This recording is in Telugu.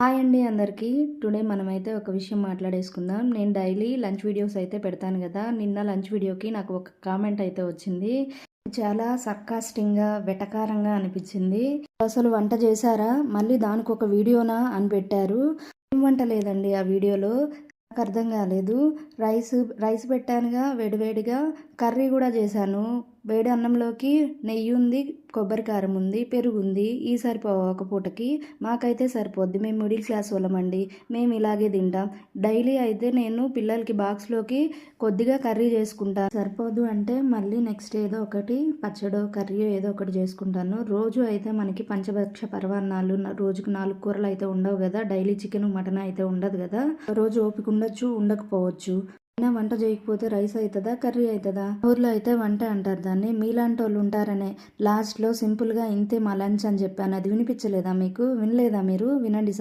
హాయ్ అండి అందరికీ. టుడే మనమైతే ఒక విషయం మాట్లాడేసుకుందాం. నేను డైలీ లంచ్ వీడియోస్ అయితే పెడతాను కదా! నిన్న లంచ్ వీడియోకి నాకు ఒక కామెంట్ అయితే వచ్చింది. చాలా సర్కాస్టింగ్‌గా, వెటకారంగా అనిపించింది. అసలు వంట చేశారా? మళ్ళీ దానికొక వీడియోనా అని పెట్టారు. ఏం వంట లేదండి ఆ వీడియోలో. నాకర్థం కాలేదు. రైస్ పెట్టానుగా వేడివేడిగా. కర్రీ కూడా చేశాను. వేడి అన్నంలోకి నెయ్యి ఉంది, కొబ్బరి కారం ఉంది, పెరుగుంది. ఈ సరిపోవా ఒక పూటకి? మాకైతే సరిపోద్ది. మేము మిడిల్ క్లాస్ వాళ్ళమండి. మేము ఇలాగే తింటాం. డైలీ అయితే నేను పిల్లలకి బాక్స్‌లోకి కొద్దిగా కర్రీ చేసుకుంటా. సరిపోదు అంటే మళ్ళీ నెక్స్ట్ ఏదో ఒకటి పచ్చడో, కర్రీయో ఏదో ఒకటి చేసుకుంటాను. రోజు అయితే మనకి పంచభక్ష పరమాన్నాలు రోజుకు 4 కూరలు అయితే ఉండవు కదా! డైలీ చికెను, మటన్ అయితే ఉండదు కదా! రోజు ఓపిక ఉండొచ్చు, ఉండకపోవచ్చు. అయినా వంట చేయకపోతే రైస్ అవుతుందా, కర్రీ అవుతుందా? ఊర్లో అయితే వంట అంటారు దాన్ని. మీలాంటి వాళ్ళు ఉంటారనే లాస్ట్‌లో సింపుల్‌గా ఇంతే మా లంచ్ అని చెప్పాను. అది వినిపించలేదా మీకు? వినలేదా మీరు? వినండి.